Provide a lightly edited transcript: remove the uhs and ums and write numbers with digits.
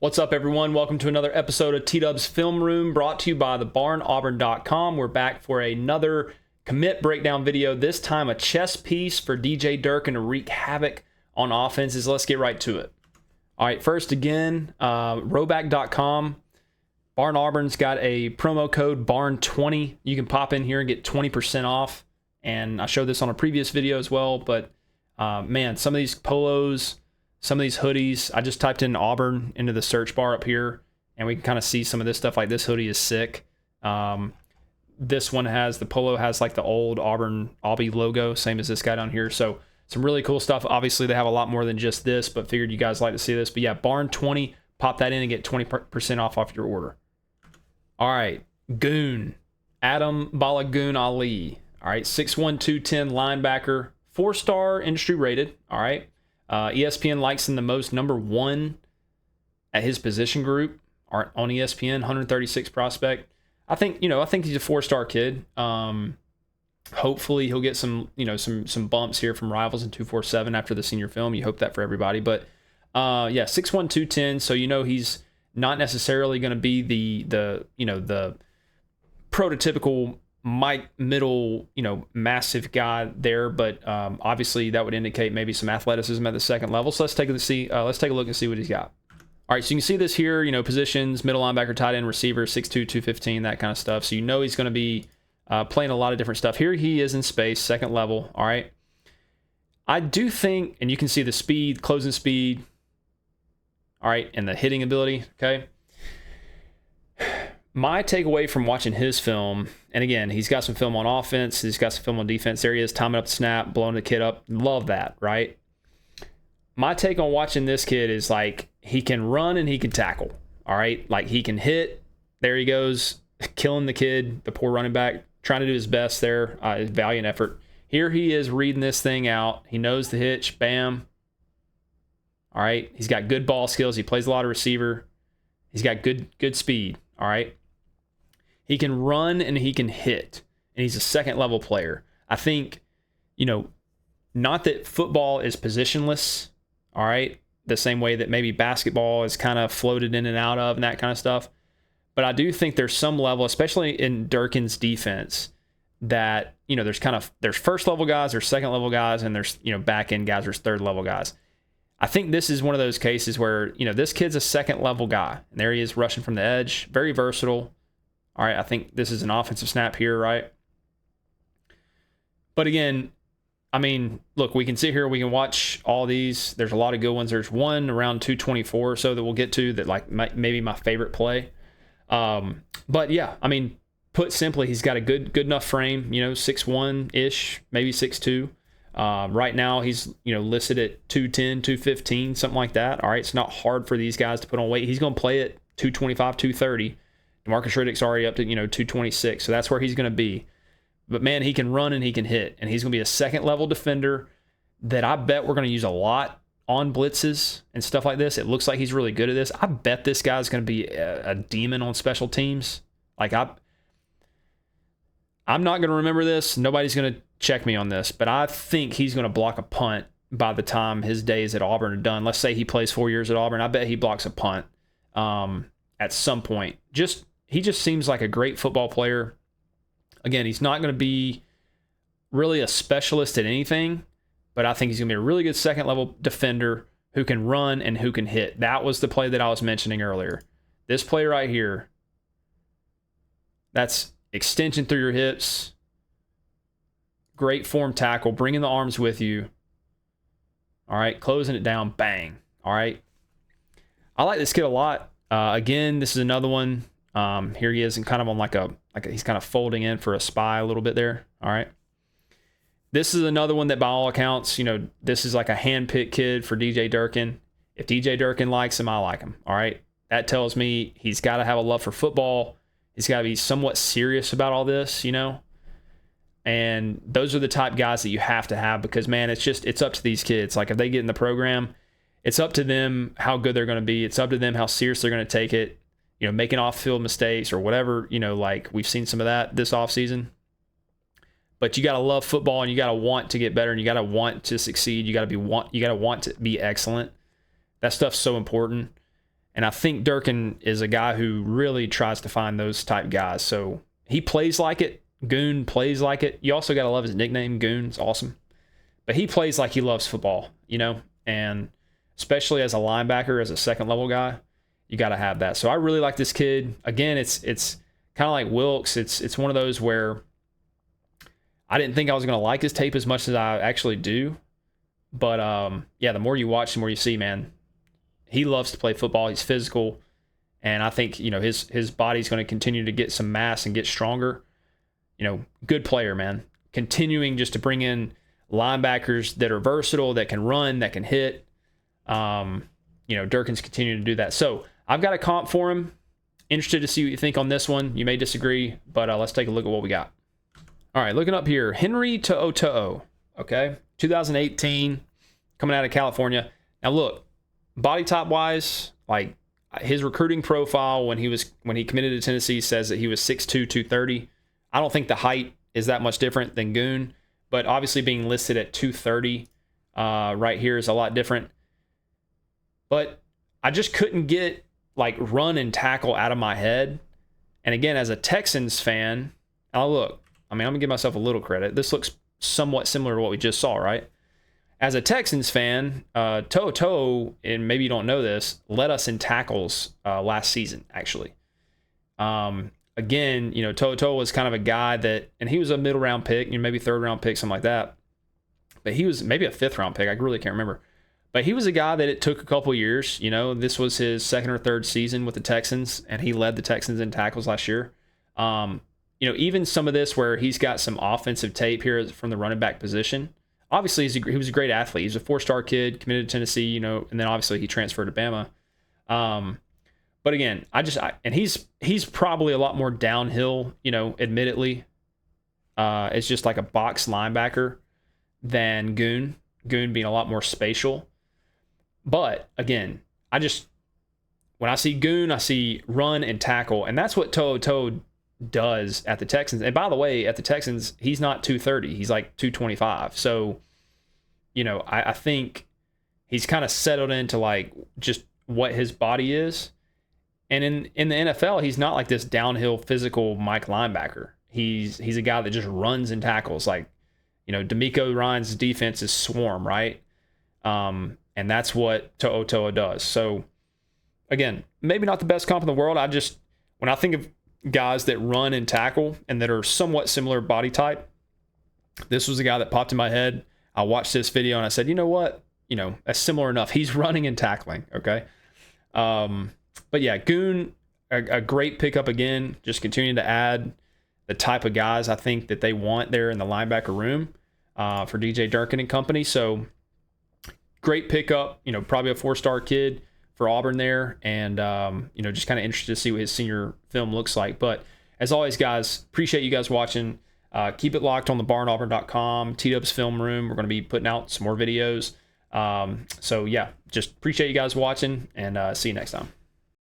What's up, everyone? Welcome to another episode of T-Dub's Film Room, brought to you by thebarnauburn.com. We're back for another commit breakdown video, this time a chess piece for DJ Durkin to wreak havoc on offenses. Let's get right to it. All right, first again, roback.com. Barn Auburn's got a promo code BARN20. You can pop in here and get 20% off. And I showed this on a previous video as well, but man, some of these polos, some of these hoodies, I just typed in Auburn into the search bar up here, and we can kind of see some of this stuff. Like this hoodie is sick. This one has, the polo has like the old Auburn Obby logo, same as this guy down here. So some really cool stuff. Obviously, they have a lot more than just this, but figured you guys like to see this. But yeah, BARN20, pop that in and get 20% off your order. All right, Goon, Adam Balogoun-Ali. All right, 6'1", 210 linebacker, 4-star industry rated. All right. ESPN likes him the most, number 1 at his position group on ESPN, 136 prospect. I think he's a 4-star kid. Hopefully he'll get some bumps here from rivals in 247 after the senior film. You hope that for everybody. But yeah, 6'1", 210. So he's not necessarily going to be the prototypical Mike middle, massive guy there, but obviously that would indicate maybe some athleticism at the second level. So let's take a look and see what he's got. All right, so you can see this here, positions, middle linebacker, tight end, receiver, 6'2", 215, that kind of stuff. So he's going to be playing a lot of different stuff. Here he is in space, second level. All right, I do think, and you can see the speed, closing speed. All right, and the hitting ability. Okay. My takeaway from watching his film, and again, he's got some film on offense, he's got some film on defense. There he is, timing up the snap, blowing the kid up. Love that, right? My take on watching this kid is like, he can run and he can tackle, all right? Like, he can hit. There he goes, killing the kid, the poor running back, trying to do his best there, his valiant effort. Here he is reading this thing out. He knows the hitch, bam. All right, he's got good ball skills. He plays a lot of receiver. He's got good speed, all right? He can run and he can hit, and he's a second level player. I think, not that football is positionless, all right, the same way that maybe basketball is kind of floated in and out of and that kind of stuff. But I do think there's some level, especially in Durkin's defense, that, there's first level guys, there's second level guys, and there's, back end guys, there's third level guys. I think this is one of those cases where, this kid's a second level guy, and there he is rushing from the edge, very versatile. All right, I think this is an offensive snap here, right? But again, look, we can sit here, we can watch all these. There's a lot of good ones. There's one around 224 or so that we'll get to that, maybe my favorite play. But yeah, put simply, he's got a good enough frame, 6'1"-ish, maybe 6'2". Right now, he's, listed at 210, 215, something like that. All right, it's not hard for these guys to put on weight. He's going to play at 225, 230. Marcus Riddick's already up to, 226, so that's where he's going to be. But, man, he can run and he can hit, and he's going to be a second-level defender that I bet we're going to use a lot on blitzes and stuff like this. It looks like he's really good at this. I bet this guy's going to be a demon on special teams. Like, I'm not going to remember this. Nobody's going to check me on this, but I think he's going to block a punt by the time his days at Auburn are done. Let's say he plays 4 years at Auburn. I bet he blocks a punt at some point. He just seems like a great football player. Again, he's not going to be really a specialist at anything, but I think he's going to be a really good second-level defender who can run and who can hit. That was the play that I was mentioning earlier. This play right here, that's extension through your hips, great form tackle, bringing the arms with you. All right, closing it down, bang. All right. I like this kid a lot. Again, this is another one. Here he is, and kind of on he's kind of folding in for a spy a little bit there. All right. This is another one that, by all accounts, this is like a hand-picked kid for DJ Durkin. If DJ Durkin likes him, I like him. All right. That tells me he's got to have a love for football. He's got to be somewhat serious about all this, And those are the type guys that you have to have because, man, it's up to these kids. Like, if they get in the program, it's up to them how good they're going to be. It's up to them how serious they're going to take it. Making off-field mistakes or whatever, like we've seen some of that this offseason. But you got to love football, and you got to want to get better, and you got to want to succeed. You got to want to be excellent. That stuff's so important. And I think Durkin is a guy who really tries to find those type guys. So he plays like it. Goon plays like it. You also got to love his nickname, Goon. It's awesome. But he plays like he loves football, you know, and especially as a linebacker, as a second level guy, you got to have that. So I really like this kid. Again, it's kind of like Wilkes. It's one of those where I didn't think I was going to like his tape as much as I actually do. But yeah, the more you watch, the more you see, man. He loves to play football. He's physical. And I think, you know, his body's going to continue to get some mass and get stronger. You know, good player, man. Continuing just to bring in linebackers that are versatile, that can run, that can hit. You know, Durkin's continuing to do that. So I've got a comp for him. Interested to see what you think on this one. You may disagree, but let's take a look at what we got. All right, looking up here. Henry To'o, okay? 2018, coming out of California. Now look, body type wise, like his recruiting profile when he committed to Tennessee says that he was 6'2", 230. I don't think the height is that much different than Goon, but obviously being listed at 230 right here is a lot different. But I just couldn't get like run and tackle out of my head. And again, as a Texans fan, look, I mean, I'm gonna give myself a little credit. This looks somewhat similar to what we just saw, right? As a Texans fan, To'o, and maybe you don't know this, led us in tackles last season, actually. Again, you know, To'o was kind of a guy that, and he was a middle round pick, you know, maybe third round pick, something like that. But he was maybe a fifth round pick. I really can't remember. But he was a guy that it took a couple years. You know, this was his second or third season with the Texans, and he led the Texans in tackles last year. You know, even some of this where he's got some offensive tape here from the running back position. Obviously, he was a great athlete. He's a four-star kid, committed to Tennessee, you know, and then obviously he transferred to Bama. But again, and he's probably a lot more downhill, you know, admittedly. It's just like a box linebacker than Goon. Goon being a lot more spatial. But again, when I see Goon, I see run and tackle, and that's what To'o does at the Texans. And by the way, at the Texans, he's not 230. He's like 225. So, you know, I think he's kind of settled into like just what his body is. And in the NFL, he's not like this downhill physical Mike linebacker. He's a guy that just runs and tackles. Like, you know, D'Amico Ryan's defense is swarm, right? And that's what To'o does. So, again, maybe not the best comp in the world. When I think of guys that run and tackle and that are somewhat similar body type, this was a guy that popped in my head. I watched this video and I said, you know what? You know, that's similar enough. He's running and tackling, okay? But yeah, Goon, a great pickup again, just continuing to add the type of guys I think that they want there in the linebacker room for DJ Durkin and company. So, great pickup, you know, probably a four-star kid for Auburn there, and you know, just kind of interested to see what his senior film looks like. But as always, guys, appreciate you guys watching. Keep it locked on the barnauburn.com, T-Dubs Film Room. We're going to be putting out some more videos. So yeah, just appreciate you guys watching, and see you next time.